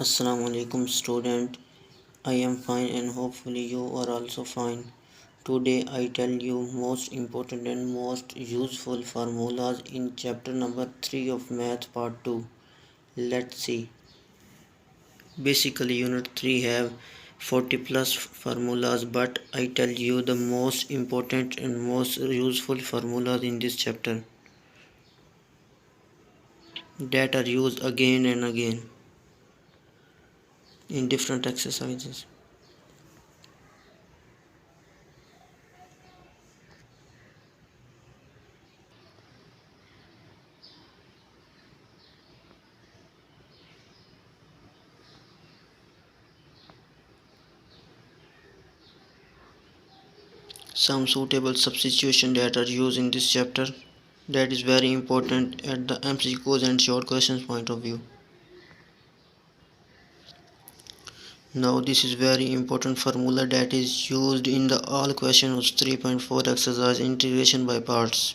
Assalamu alaikum student. I am fine and hopefully you are also fine. Today I tell you most important and most useful formulas in chapter number 3 of math part 2. Let's see. Basically unit 3 have 40 plus formulas, but I tell you the most important and most useful formulas in this chapter that are used again and again in different exercises. Some suitable substitution that are used in this chapter that is very important at the MCQs and short questions point of view. Now this is very important formula that is used in the all questions 3.4 exercise integration by parts.